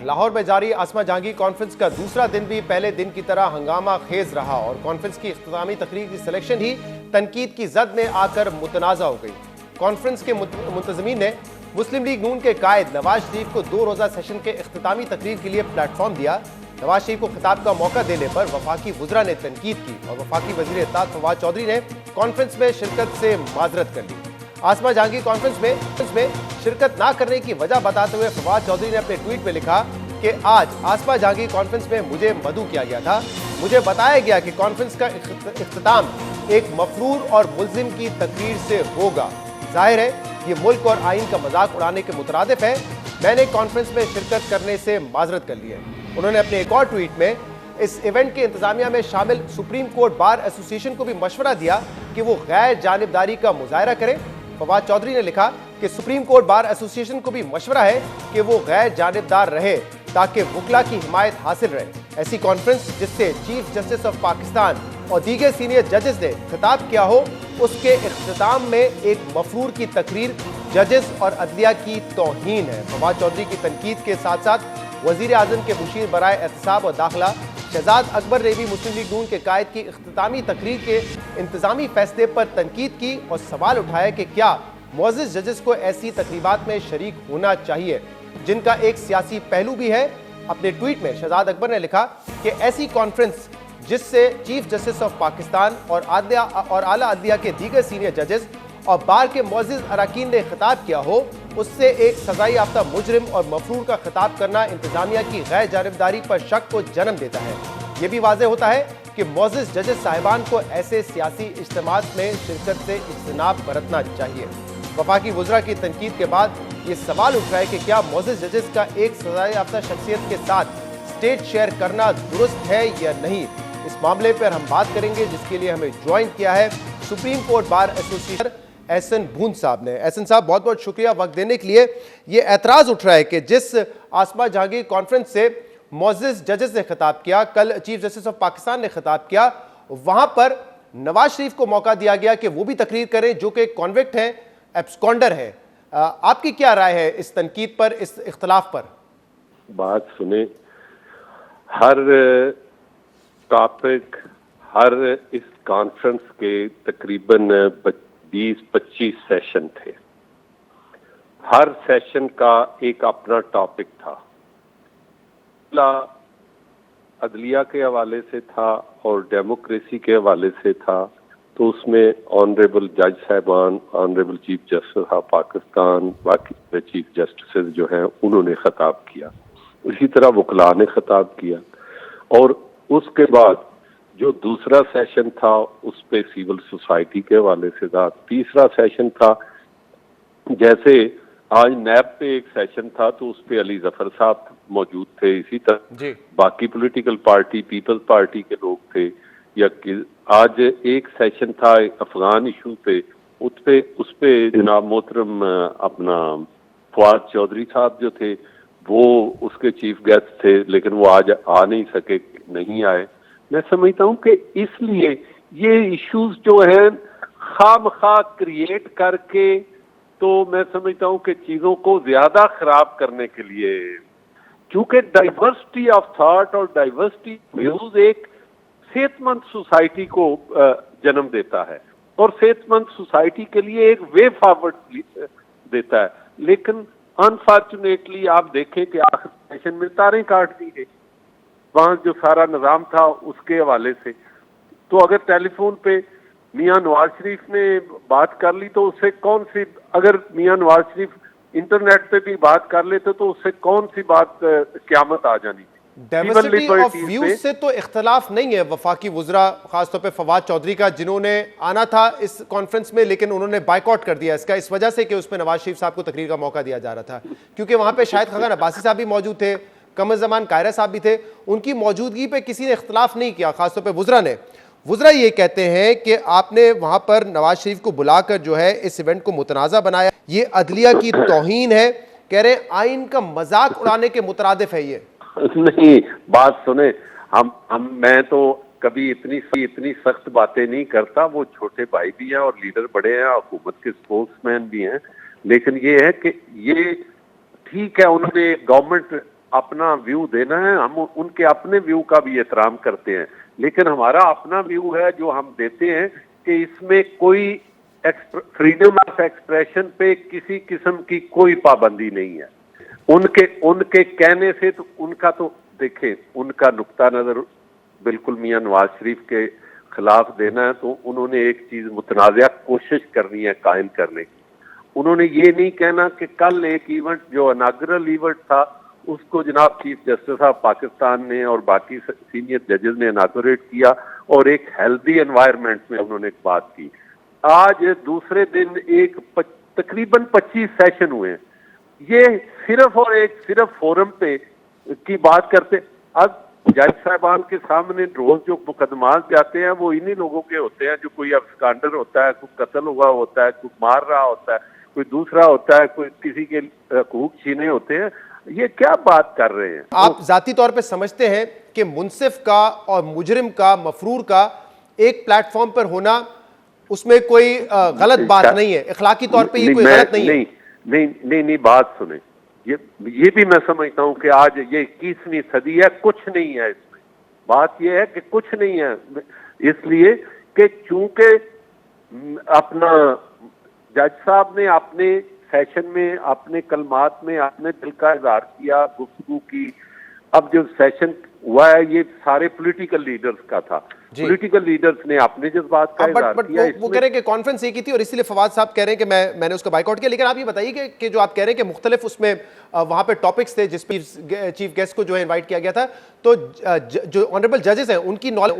लाहौर में जारी आसमा जहांगीर कॉन्फ्रेंस का दूसरा दिन भी पहले दिन की तरह हंगामा खेज रहा और कॉन्फ्रेंस की इख्तितामी तकरीर की सिलेक्शन ही तनकीद की जद में आकर मुतनाज़ा हो गई। कॉन्फ्रेंस के मुंतज़मीन ने मुस्लिम लीग नून के कायद नवाज शरीफ को 2 रोज़ा सेशन के इख्तितामी तकरीर के लिए प्लेटफॉर्म दिया। नवाज शरीफ को खिताब का मौका देने पर वफाकी वुज़रा ने तनकीद की और वफाकी वज़ीर इत्तेफाक फवाद चौधरी ने कॉन्फ्रेंस में शिरकत से माजरत कर ली। आसमा जहांगीर कॉन्फ्रेंस में शिरकत ना करने की वजह बताते हुए फवाद चौधरी ने अपने ट्वीट में लिखा कि आज आसमा जहांगीर कॉन्फ्रेंस में मुझे मदऊ किया गया था। मुझे बताया गया कि कॉन्फ्रेंस का इख्तिताम एक मफरूर और मुल्जिम की तकरीर से होगा। जाहिर है ये मुल्क और आइन का मजाक उड़ाने के मुतरादिफ है। मैंने कॉन्फ्रेंस में शिरकत करने से माजरत कर ली है। उन्होंने अपने एक और ट्वीट में इस इवेंट के इंतजामिया में शामिल सुप्रीम कोर्ट बार एसोसिएशन को भी मशवरा दिया कि वो गैर जानिबदारी का मुजाहरा करे। फवाद चौधरी ने लिखा कि सुप्रीम कोर्ट बार एसोसिएशन को भी मशवरा है कि वो गैर जानिबदार रहे ताकि वकला की हिमायत हासिल रहे। ऐसी कॉन्फ्रेंस जिससे चीफ जस्टिस ऑफ पाकिस्तान और दीगर सीनियर जजेस ने खिताब किया हो, उसके इख्तिताम में एक मफरूर की तकरीर जजेस और अदलिया की तौहीन है। फवाद चौधरी की तनकीद के साथ साथ वजीर आजम के मुशीर बराए एहतसाब और दाखिला शहजाद अकबर ने भी मुस्लिम लीग नून के कायद की इख्तितामी तकरीर के इंतजामी फैसले पर तनकीद की और सवाल उठाया कि क्या मुअज़्ज़िज़ जजेस को ऐसी तकरीबात में शरीक होना चाहिए जिनका एक सियासी पहलू भी है। अपने ट्वीट में शहजाद अकबर ने लिखा कि ऐसी कॉन्फ्रेंस जिससे चीफ जस्टिस ऑफ पाकिस्तान और आला अदलिया के दीगर सीनियर जजेस और बार के मुअज़्ज़िज़ अरकान ने खिताब किया हो, उससे एक सजाई याफ्ता मुजरिम और मफरूर का खिताब करना इंतजामिया की गैर जानिबदारी पर शक को जन्म देता है। यह भी वाज़ेह होता है कि मुअज़्ज़िज़ जजेस साहिबान को ऐसे सियासी इज्तिमात में शिरकत से इज्तिनाब बरतना चाहिए। वफाकी वुज़रा की तनकीद के बाद ये सवाल उठ रहा है कि क्या मुअज़्ज़िज़ जजेस का एक सजाई याफ्ता शख्सियत के साथ स्टेज शेयर करना दुरुस्त है या नहीं। इस मामले पर हम बात करेंगे, जिसके लिए हमें ज्वाइन किया है supreme court bar association Ahsan बूंद साहब ने। एहसन साहब, बहुत बहुत शुक्रिया वक्त देने के लिए। ये एतराज़ उठ रहा है कि जिस आसमा जहांगीर कॉन्फ्रेंस से मुअज़्ज़िज़ जजेस ने खिताब किया, कल चीफ जस्टिस ऑफ पाकिस्तान ने खिताब किया, वहां पर नवाज शरीफ को मौका दिया गया कि वो भी तकरीर करें जो कि कॉन्विक्ट है, एब्सकॉन्डर है। आपकी क्या राय है इस तनकीद पर, इस इख्तिलाफ पर? बात सुने, हर टॉपिक, हर इस कॉन्फ्रेंस के तकरीबन 20-25 सेशन थे। हर सेशन का एक अपना टॉपिक था। अदलिया के हवाले से था और डेमोक्रेसी के हवाले से था, तो उसमें ऑनरेबल जज साहबान, honourable chief justice of Pakistan, बाकी चीफ जस्टिस जो हैं उन्होंने खिताब किया। इसी तरह वकला ने खिताब किया। और उसके बाद जो दूसरा सेशन था उस पे सिविल सोसाइटी के हवाले से था। तीसरा सेशन था, जैसे आज नैब पे एक सेशन था तो उस पे अली जफर साहब मौजूद थे, इसी तरह बाकी पॉलिटिकल पार्टी, पीपल्स पार्टी के लोग थे। या आज एक सेशन था अफगान इशू पे, उस पे जनाब मोहतरम अपना फवाद चौधरी साहब जो थे वो उसके चीफ गेस्ट थे, लेकिन वो आज आ नहीं सके, नहीं आए। मैं समझता हूं कि इसलिए ये इश्यूज जो हैं खामखा क्रिएट करके, तो मैं समझता हूं कि चीजों को ज्यादा खराब करने के लिए, क्योंकि डाइवर्सिटी ऑफ थॉट और डाइवर्सिटी व्यूज एक सेहतमंद सोसाइटी को जन्म देता है और सेहतमंद सोसाइटी के लिए एक वे फॉरवर्ड देता है। लेकिन अनफॉर्चुनेटली आप देखें कि आखिर सेशन में तारें काट दी गई, वहां जो सारा निजाम था उसके हवाले से। तो अगर टेलीफोन पे मियां नवाज शरीफ ने बात कर ली तो उससे कौन सी, अगर मियां नवाज शरीफ इंटरनेट पे भी बात कर लेते तो उससे कौन सी बात क़यामत आ जानी। डाइवर्सिटी ऑफ व्यूज से तो इख्तलाफ नहीं है वफाकी वुज़रा, खासतौर पे फवाद चौधरी का, जिन्होंने आना था इस कॉन्फ्रेंस में लेकिन उन्होंने बाइकआउट कर दिया इसका, इस वजह से कि उसमें नवाज शरीफ साहब को तकरीर का मौका दिया जा रहा था, क्योंकि वहां पे शाहिद खगन अब्बासी साहब भी मौजूद थे, कमर ज़मान कायरा साहब भी थे। उनकी मौजूदगी पे किसी ने इख्तलाफ नहीं किया, खासतौर पे वुज़रा ने। वुज़रा ये कहते हैं कि आपने वहां पर नवाज शरीफ को बुलाकर जो है इस इवेंट को मुतनाज़ा बनाया, ये अदलिया की तौहीन है। कह रहे हैं आइन का मजाक उड़ाने के मुतरादिफ है ये। नहीं, बात सुने, मैं तो कभी इतनी सख्त बातें नहीं करता। वो छोटे भाई भी हैं और लीडर बड़े हैं, हुकूमत के स्पोक्समैन भी हैं। लेकिन ये है कि ये ठीक है, उन्होंने गवर्नमेंट اپنا ویو دینا ہے, ہم ان کے اپنے ویو کا بھی احترام کرتے ہیں, لیکن ہمارا اپنا ویو ہے جو ہم دیتے ہیں کہ اس میں کوئی فریڈم آف ایکسپریشن پہ کسی قسم کی کوئی پابندی نہیں ہے. ان کے کہنے سے تو ان کا تو دیکھیں, ان کا نقطہ نظر بالکل میاں نواز شریف کے خلاف دینا ہے, تو انہوں نے ایک چیز متنازع کوشش کرنی ہے قائم کرنے کی. انہوں نے یہ نہیں کہنا کہ کل ایک ایونٹ جو اناگرل ایونٹ تھا اس کو جناب چیف جسٹس آف پاکستان نے اور باقی سینئر ججز نے اناگوریٹ کیا اور ایک ہیلدی انوائرمنٹ میں انہوں نے ایک بات کی. آج دوسرے دن ایک تقریباً 25 سیشن ہوئے ہیں, یہ صرف فورم پہ کی بات کرتے. اب جج صاحبان کے سامنے روز جو مقدمات جاتے ہیں وہ انہی لوگوں کے ہوتے ہیں جو کوئی ابسکانڈر ہوتا ہے, کوئی قتل ہوا ہوتا ہے, کوئی مار رہا ہوتا ہے, کوئی دوسرا ہوتا ہے, کوئی کسی کے حقوق چھینے ہوتے ہیں. یہ کیا بات کر رہے ہیں؟ آپ ذاتی طور پہ سمجھتے ہیں کہ منصف کا اور مجرم کا, مفرور کا ایک پلیٹ فارم پر ہونا اس میں کوئی غلط بات نہیں ہے, اخلاقی طور پہ یہ کوئی غلط نہیں ہے؟ نہیں, بات سنیں, یہ بھی میں سمجھتا ہوں کہ آج یہ 21ویں صدی ہے, کچھ نہیں ہے اس میں. بات یہ ہے کہ کچھ نہیں ہے, اس لیے کہ چونکہ اپنا جج صاحب نے اپنے سیشن میں اپنے کلمات میں اپنے دل کا اظہار کیا, گفتگو کی. اب جو سیشن ہوا ہے یہ سارے پولیٹیکل لیڈرز کا تھا, پولیٹیکل لیڈرز نے اپنے جذبات کا اظہار کیا. وہ کہہ رہے ہیں کہ کانفرنس ایک ہی تھی اور اسی لیے فواد صاحب کہہ رہے ہیں کہ میں نے اس کا بائیک آؤٹ کیا. لیکن آپ یہ بتائیے کہ جو آپ کہہ رہے ہیں کہ مختلف اس میں وہاں پہ ٹاپکس تھے جس پہ چیف گیسٹ کو جو ہے انوائٹ کیا گیا تھا, تو جو آنریبل ججز ہیں ان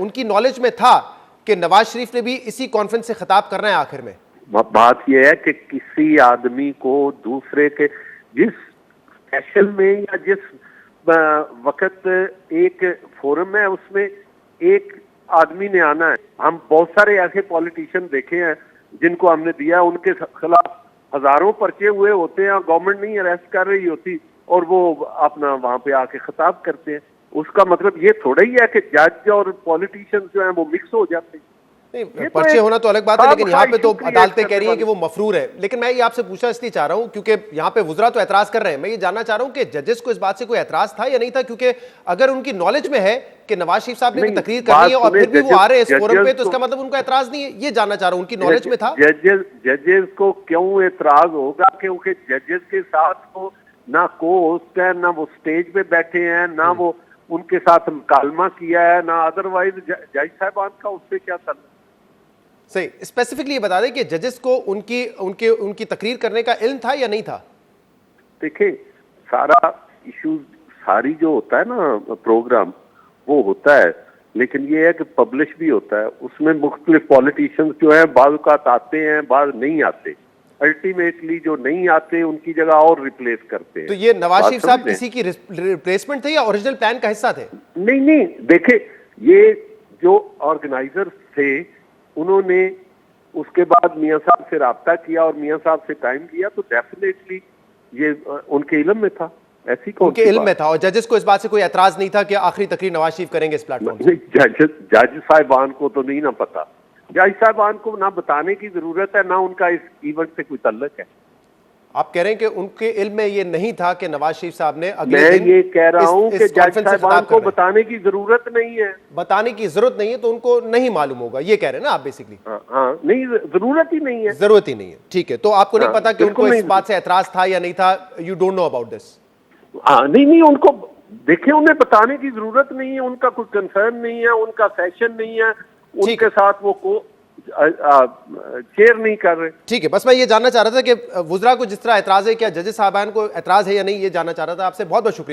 کی نالج میں تھا کہ نواز شریف نے بھی اسی کانفرنس سے خطاب کرنا ہے آخر میں؟ بات یہ ہے کہ کسی آدمی کو دوسرے کے جس سیشن میں یا جس وقت ایک فورم ہے اس میں ایک آدمی نے آنا ہے. ہم بہت سارے ایسے پولیٹیشین دیکھے ہیں جن کو ہم نے دیا, ان کے خلاف ہزاروں پرچے ہوئے ہوتے ہیں, گورنمنٹ نہیں اریسٹ کر رہی ہوتی اور وہ اپنا وہاں پہ آ کے خطاب کرتے ہیں. اس کا مطلب یہ تھوڑا ہی ہے کہ جج اور پولیٹیشین جو ہیں وہ مکس ہو جاتے ہیں. پرچے ہونا تو الگ بات ہے, لیکن یہاں پہ تو عدالتیں کہہ رہی ہیں کہ وہ مفرور ہے. لیکن میں یہ آپ سے پوچھنا اس لیے چاہ رہا ہوں کیونکہ یہاں پہ وزراء تو اعتراض کر رہے ہیں, میں یہ جاننا چاہ رہا ہوں کہ ججز کو اس بات سے کوئی اعتراض تھا یا نہیں تھا, کیونکہ اگر ان کی نالج میں ہے کہ نواز شریف صاحب نے تقریر کرنی ہے اور پھر بھی وہ آ رہے ہیں اس فورم پہ, تو اس کا مطلب ان کو اعتراض نہیں ہے. یہ جاننا چاہ رہا ہوں ان کی نالج میں تھا. ججز کو کیوں اعتراض ہوگا, کیونکہ ججز کے ساتھ وہ نہ کو ہوسٹ ہے, نہ وہ سٹیج پہ بیٹھے ہیں, نہ وہ ان کے ساتھ مکالمہ کیا ہے, نہ ادروائز جج صاحبان کا اس سے کیا تعلق. صحیح, اسپیسیفکلی یہ بتا دیں کہ ججز کو ان کی تقریر کرنے کا علم تھا یا نہیں تھا؟ دیکھیں, سارا ایشو ساری جو ہوتا ہے نا پروگرام وہ ہوتا ہے, لیکن یہ ہے کہ پبلش بھی ہوتا ہے. اس میں مختلف پولیٹیشینز جو ہیں بعض اوقات آتے ہیں, بعض نہیں آتے. الٹیمیٹلی جو نہیں آتے ان کی جگہ اور ریپلیس کرتے ہیں. تو یہ نواز شریف صاحب کسی کی ریپلیسمنٹ تھے یا اوریجنل پلان کا حصہ تھے؟ نہیں, دیکھیں یہ جو آرگنائزر تھے انہوں نے اس کے بعد میاں صاحب سے رابطہ کیا اور میاں صاحب سے ٹائم لیا, تو ڈیفینیٹلی یہ ان کے علم میں تھا. ایسی کون سی بات؟ ان کے علم میں تھا اور ججز کو اس بات سے کوئی اعتراض نہیں تھا کہ آخری تقریر نواز شریف کریں گے اس پلیٹ فارم سے؟ جج صاحبان کو تو نہیں نہ پتا, جج صاحبان کو نہ بتانے کی ضرورت ہے, نہ ان کا اس ایونٹ سے کوئی تعلق ہے. آپ کہہ رہے ہیں کہ ان کے علم میں یہ نہیں تھا کہ نواز شریف صاحب نے میں یہ کہہ رہا ہوں کہ جج صاحبان کو بتانے کی ضرورت نہیں ہے. بتانے کی ضرورت نہیں ہے تو ان کو نہیں معلوم ہوگا, یہ کہہ رہے ہیں نا آپ بیسکلی؟ ہاں, نہیں ضرورت ہی نہیں ہے. ضرورت ہی نہیں ہے, ٹھیک ہے. تو آپ کو نہیں پتا کہ ان کو اس بات سے اعتراض تھا یا نہیں تھا؟ You don't know about this? نہیں, ان کو دیکھیں انہیں بتانے کی ضرورت نہیں ہے, ان کا کوئی کنسرن نہیں ہے, ان کا سیشن نہیں ہے, ان کے ساتھ وہ شیئر نہیں کر رہے. ٹھیک ہے, بس میں یہ جاننا چاہ رہا تھا کہ وزراء کو جس طرح اعتراض ہے کیا ججز صاحبان کو اعتراض ہے یا نہیں, یہ جاننا چاہ رہا تھا آپ سے. بہت بہت شکریہ.